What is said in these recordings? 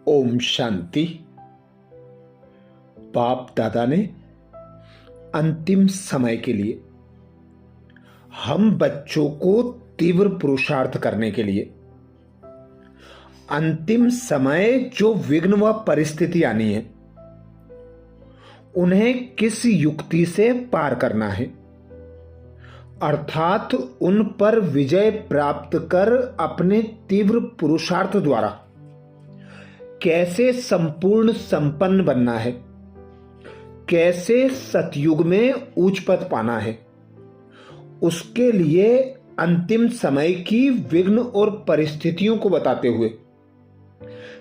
ओम शांति। बाप दादा ने अंतिम समय के लिए हम बच्चों को तीव्र पुरुषार्थ करने के लिए अंतिम समय जो विघ्न व परिस्थिति आनी है उन्हें किस युक्ति से पार करना है, अर्थात उन पर विजय प्राप्त कर अपने तीव्र पुरुषार्थ द्वारा कैसे संपूर्ण संपन्न बनना है, कैसे सतयुग में उच्च पद पाना है, उसके लिए अंतिम समय की विघ्न और परिस्थितियों को बताते हुए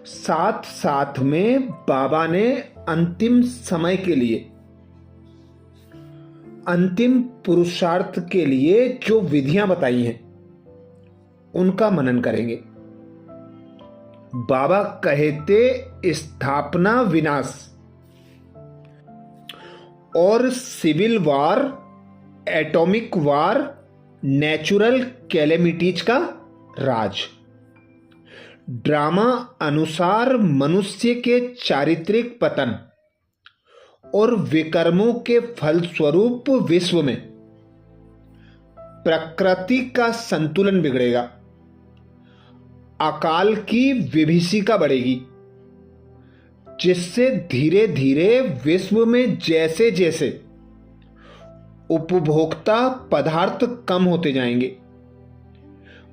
साथ साथ में बाबा ने अंतिम समय के लिए अंतिम पुरुषार्थ के लिए जो विधियां बताई हैं उनका मनन करेंगे। बाबा कहते स्थापना विनाश और सिविल वार, एटॉमिक वार, नेचुरल कैलेमिटीज का राज। ड्रामा अनुसार मनुष्य के चारित्रिक पतन और विकर्मों के फलस्वरूप विश्व में प्रकृति का संतुलन बिगड़ेगा, अकाल की विभीषिका बढ़ेगी, जिससे धीरे धीरे विश्व में जैसे जैसे उपभोक्ता पदार्थ कम होते जाएंगे,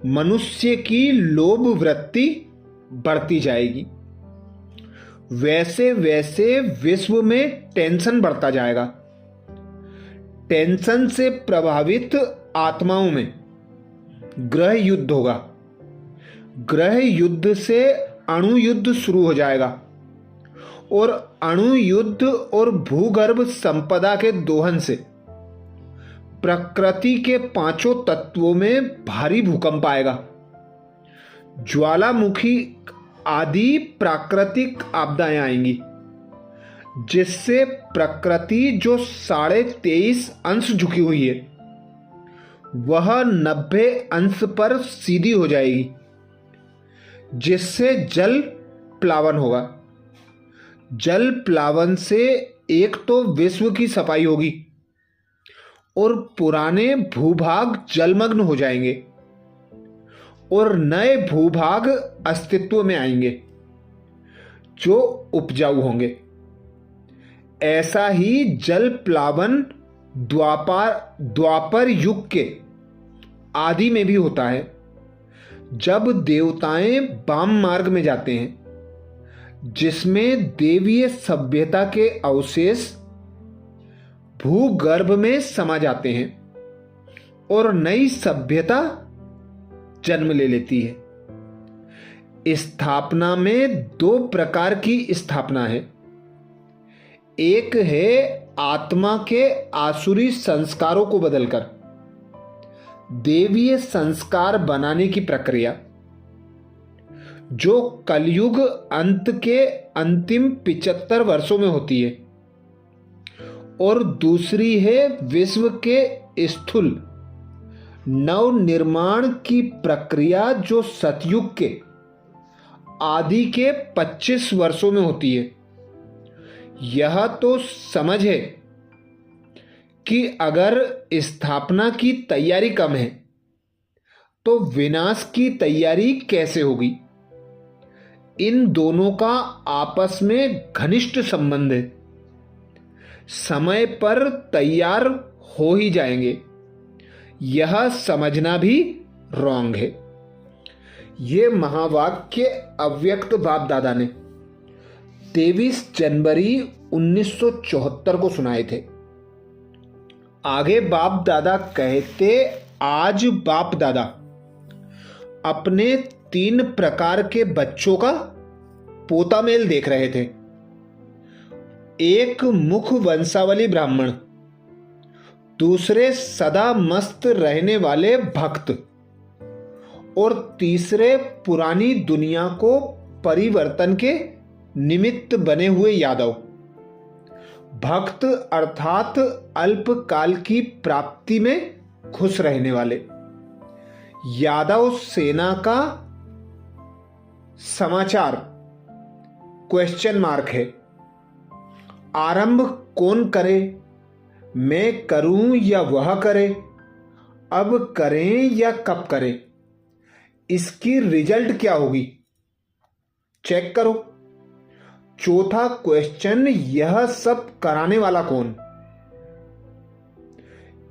मनुष्य की लोभ वृत्ति बढ़ती जाएगी, वैसे वैसे विश्व में टेंशन बढ़ता जाएगा। टेंशन से प्रभावित आत्माओं में ग्रह युद्ध होगा, ग्रह युद्ध से अणु युद्ध शुरू हो जाएगा और अणु युद्ध और भूगर्भ संपदा के दोहन से प्रकृति के पांचों तत्वों में भारी भूकंप आएगा। ज्वालामुखी आदि प्राकृतिक आपदाएं आएंगी, जिससे प्रकृति जो 23.5 अंश झुकी हुई है वह 90 अंश पर सीधी हो जाएगी, जिससे जल प्लावन होगा। जल प्लावन से एक तो विश्व की सफाई होगी और पुराने भूभाग जलमग्न हो जाएंगे और नए भूभाग अस्तित्व में आएंगे जो उपजाऊ होंगे। ऐसा ही जल प्लावन द्वापर युग के आदि में भी होता है, जब देवताएं वाम मार्ग में जाते हैं, जिसमें देवीय सभ्यता के अवशेष भूगर्भ में समा जाते हैं और नई सभ्यता जन्म ले लेती है। स्थापना में 2 प्रकार की स्थापना है। एक है आत्मा के आसुरी संस्कारों को बदलकर देवीय संस्कार बनाने की प्रक्रिया, जो कलयुग अंत के अंतिम 75 वर्षों में होती है, और दूसरी है विश्व के स्थूल नव निर्माण की प्रक्रिया, जो सतयुग के आदि के 25 वर्षों में होती है। यह तो समझ है कि अगर स्थापना की तैयारी कम है तो विनाश की तैयारी कैसे होगी। इन दोनों का आपस में घनिष्ठ संबंध है, समय पर तैयार हो ही जाएंगे, यह समझना भी रॉन्ग है। ये महावाक्य अव्यक्त बाप दादा ने 23 जनवरी 1974 को सुनाए थे। आगे बाप दादा कहते, आज बाप दादा अपने 3 प्रकार के बच्चों का पोता मेल देख रहे थे। एक मुख वंशावली ब्राह्मण, दूसरे सदा मस्त रहने वाले भक्त और तीसरे पुरानी दुनिया को परिवर्तन के निमित्त बने हुए यादव। भक्त अर्थात अल्पकाल की प्राप्ति में खुश रहने वाले। यादव सेना का समाचार क्वेश्चन मार्क है। आरंभ कौन करे, मैं करूं या वह करे, अब करें या कब करें, इसकी रिजल्ट क्या होगी, चेक करो। चौथा क्वेश्चन, यह सब कराने वाला कौन।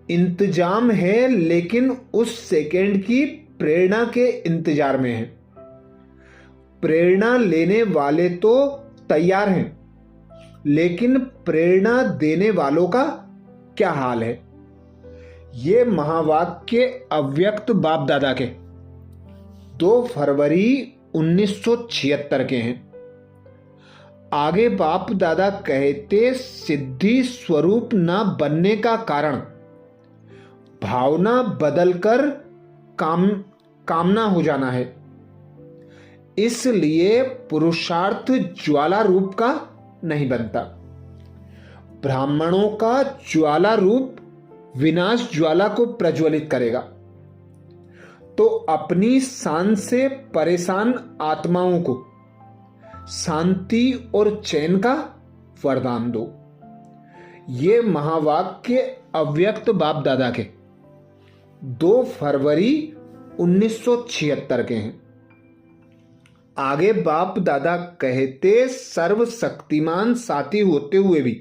इंतजाम है लेकिन उस सेकेंड की प्रेरणा के इंतजार में है। प्रेरणा लेने वाले तो तैयार हैं, लेकिन प्रेरणा देने वालों का क्या हाल है। ये महावाक्य अव्यक्त बाप दादा के 2 फरवरी 1976 के हैं। आगे बाप दादा कहते, सिद्धि स्वरूप न बनने का कारण भावना बदलकर कामना हो जाना है। इसलिए पुरुषार्थ ज्वाला रूप का नहीं बनता। ब्राह्मणों का ज्वाला रूप विनाश ज्वाला को प्रज्वलित करेगा। तो अपनी शान से परेशान आत्माओं को शांति और चैन का वरदान दो। ये महावाक्य अव्यक्त बाप दादा के 2 फरवरी 1976 के हैं। आगे बाप दादा कहते, सर्वशक्तिमान साथी होते हुए भी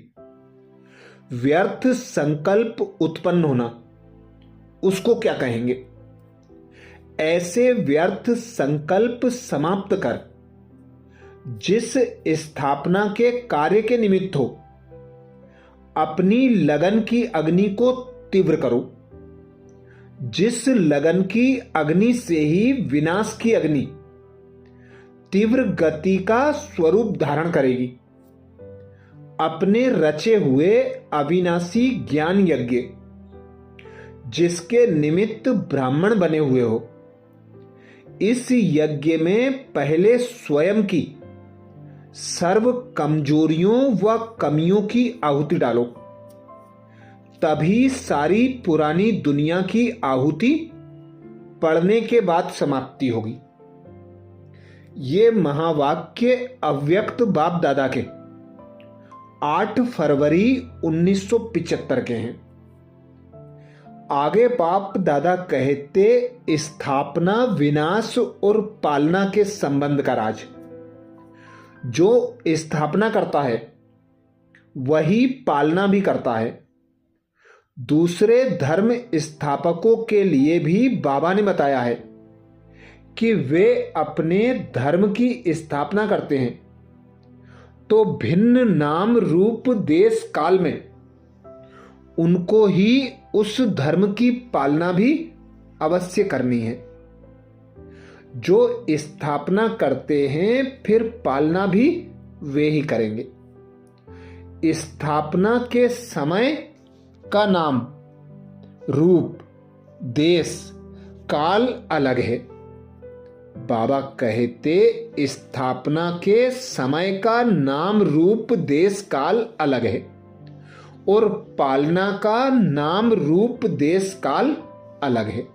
व्यर्थ संकल्प उत्पन्न होना, उसको क्या कहेंगे। ऐसे व्यर्थ संकल्प समाप्त कर जिस स्थापना के कार्य के निमित्त हो, अपनी लगन की अग्नि को तीव्र करो। जिस लगन की अग्नि से ही विनाश की अग्नि तीव्र गति का स्वरूप धारण करेगी। अपने रचे हुए अविनाशी ज्ञान यज्ञ जिसके निमित्त ब्राह्मण बने हुए हो, इस यज्ञ में पहले स्वयं की सर्व कमजोरियों व कमियों की आहुति डालो। तभी सारी पुरानी दुनिया की आहुति पड़ने के बाद समाप्ति होगी। ये महावाक्य अव्यक्त बाप दादा के 8 फरवरी 1975 के हैं। आगे बाप दादा कहते, स्थापना, विनाश और पालना के संबंध का राज। जो स्थापना करता है वही पालना भी करता है। दूसरे धर्म स्थापकों के लिए भी बाबा ने बताया है कि वे अपने धर्म की स्थापना करते हैं तो भिन्न नाम रूप देश काल में उनको ही उस धर्म की पालना भी अवश्य करनी है। जो स्थापना करते हैं फिर पालना भी वे ही करेंगे। स्थापना के समय का नाम, रूप, देश, काल अलग है। बाबा कहते, स्थापना के समय का नाम, रूप, देश, काल अलग है और पालना का नाम, रूप, देश, काल अलग है।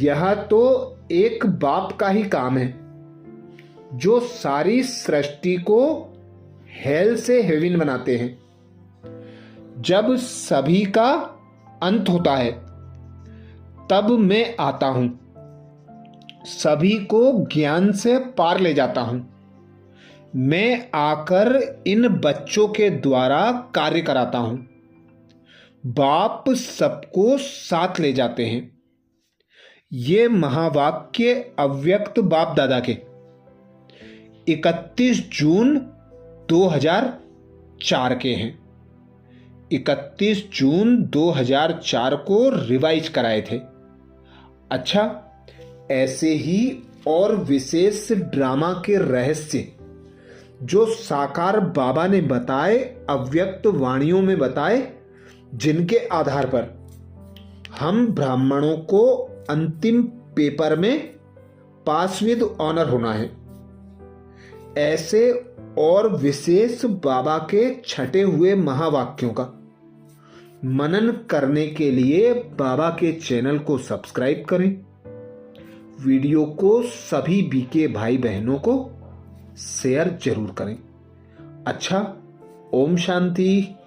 यह तो एक बाप का ही काम है जो सारी सृष्टि को हेल से हेवन बनाते हैं। जब सभी का अंत होता है तब मैं आता हूं, सभी को ज्ञान से पार ले जाता हूं। मैं आकर इन बच्चों के द्वारा कार्य कराता हूं। बाप सबको साथ ले जाते हैं। ये महावाक्य अव्यक्त बाप दादा के 31 जून 2004 के हैं। 31 जून 2004 को रिवाइज कराए थे। अच्छा, ऐसे ही और विशेष ड्रामा के रहस्य जो साकार बाबा ने बताए, अव्यक्त वाणियों में बताए, जिनके आधार पर हम ब्राह्मणों को अंतिम पेपर में पास विद ऑनर होना है। ऐसे और विशेष बाबा के छटे हुए महावाक्यों का मनन करने के लिए बाबा के चैनल को सब्सक्राइब करें। वीडियो को सभी बीके भाई बहनों को शेयर जरूर करें। अच्छा, ओम शांति।